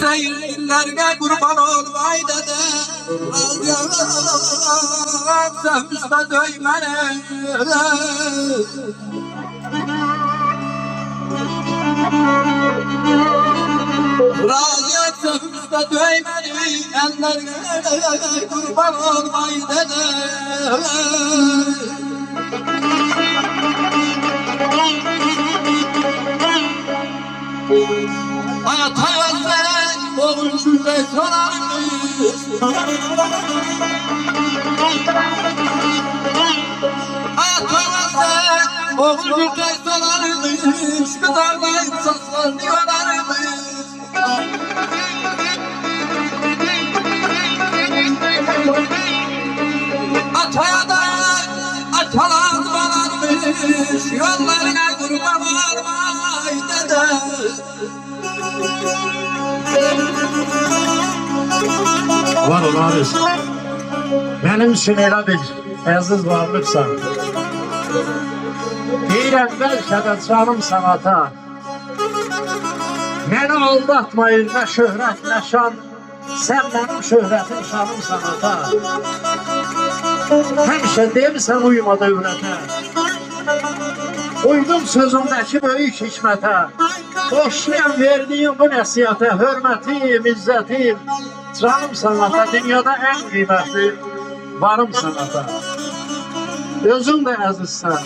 Seyirlerine kurban olmay dede Sevmişte döymene Razı sevmişte döymene Ellerine kurban olmay dede Hayat hayatsen boğulsun da sorarmış Hayat hayatsen boğulsun da sorarmış Kıdarda insaslar diyorlarmış Ataya da atalar vararmış Yollarına kurban olmay dede Var ol Arif. Benim için elə bir əziz varlıqsan. Deyirəm bəlkə də canım sanata. Məni aldatmayır nə şöhrət nə şan. Sən mənim şöhrətim şanım sanata. Həmişə demirsən uyma dövlətə. Uydum sözümdəki böyük hikmətə. Boşlayan verdiğim bu nəsiyyətə, hörmətim, izzətim, canım sanata, dünyada ən qiymətli varım sanata. Özün də əzizsən,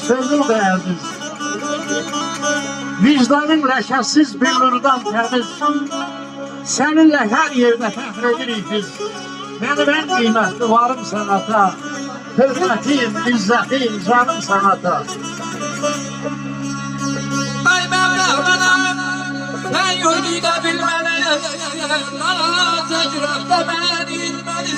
sözün də əziz. Vicdanın ləkəsiz, billurdan təmiz. Səninlə hər yerdə fəxr edirik biz. Mənim ən qiymətli varım sanata, hörmətim, izzətim, canım sanata. Ay Mevlam, sen yolu da bilmeli, bana tecrübe beni bilmeli.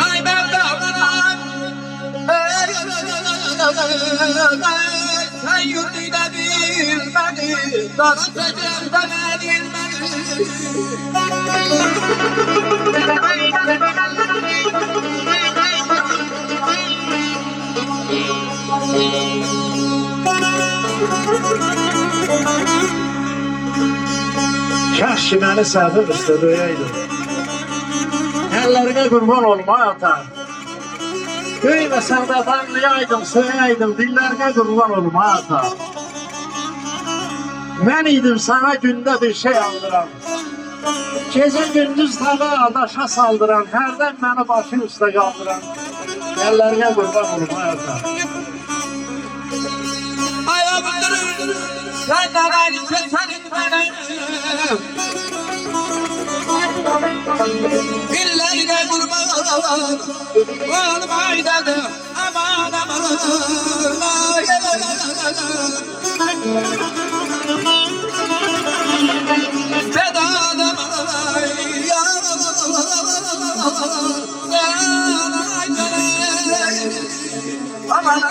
Ay Mevlam, sen yolu da bilmeli, bana tecrübe beni bilmeli. Kaş ki məni səbir üstə döyəydin. Əllərinə qurban olma ata. Döyməsən də danlayaydım, söyəydim, dillərinə qurban olma ata. Mən idim sana gündə bir şey aldıran. Gecə gündüz tağa daşa saldıran, hərdən məni başın üstə qaldıran. Əllərinə qurban olma ata. Ayağımdır, senden aynı senin benim. Dillerine kurban olmay dedim, aman aman. Fedadım ya aman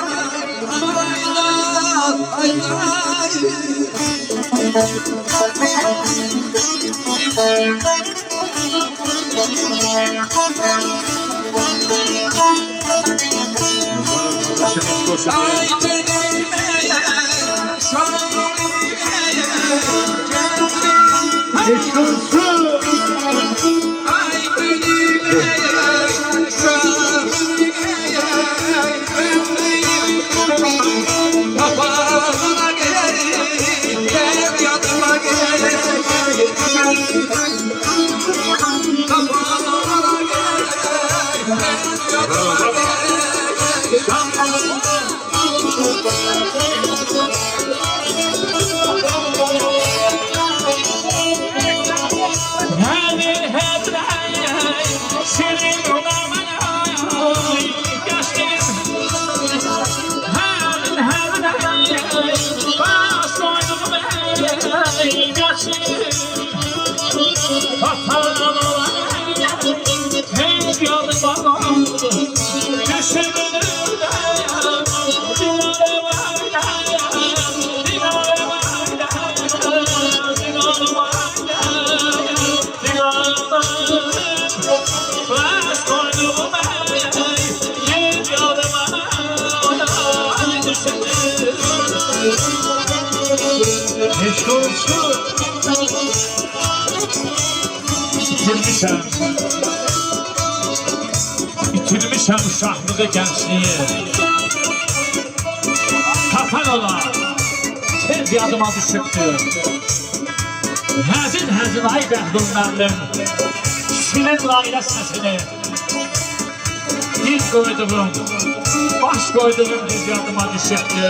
Düşünürüm de olsun. Bitirmişəm. Bitirmişəm uşaqlığı, gençliği. Tapan ola, tez yadıma düşübdü. Həzin həzin ay Bəhlul müəllim, Şirin layla səsini. Dil koyduğum, baş koyduğum bir yadıma düşübdü.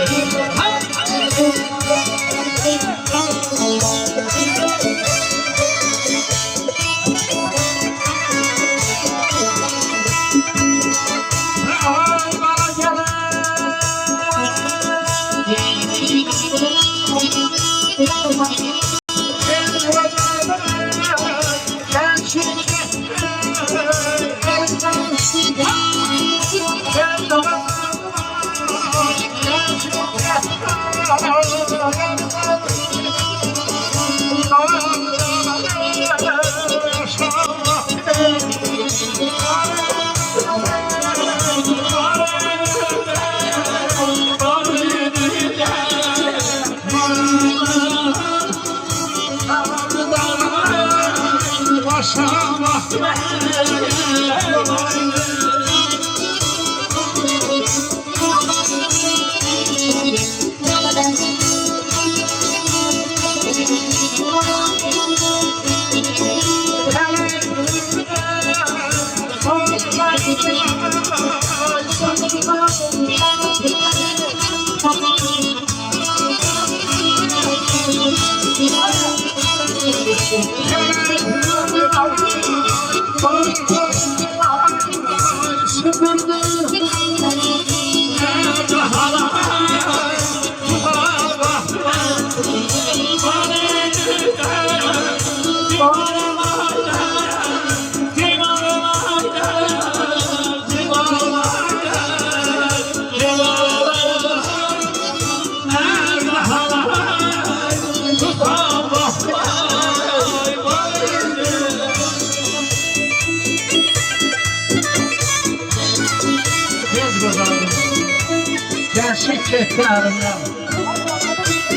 Gençlik çekti elimden.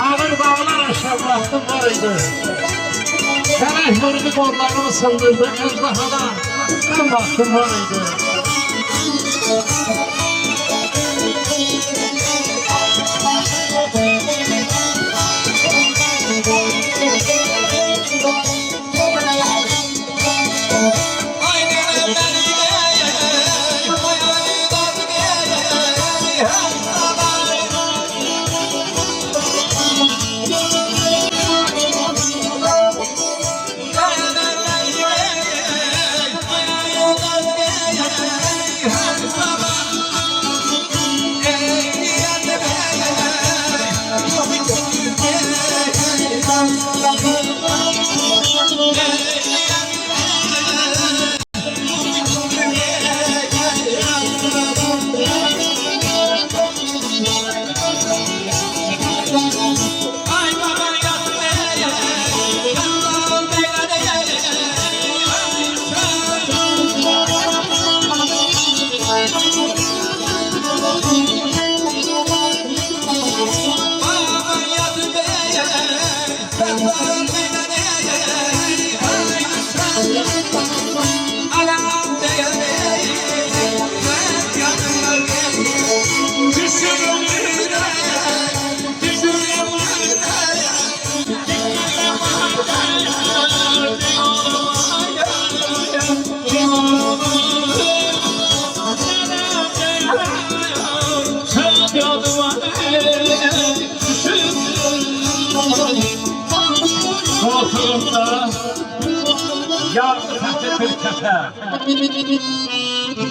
Ağır dağlar aşağılattım var idi. Felek vurdu kollarımı sındırdı. Ejderhadan ben baktım var idi. Koltuğumda yardı təti bir kəfə.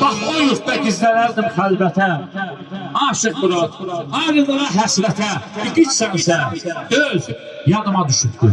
Bax o yurtda gizlənərdim xəlbətə. Aşıq Murad, ayrılığa həsrətə. Bir gitsənsə, öz yadıma düşübdü.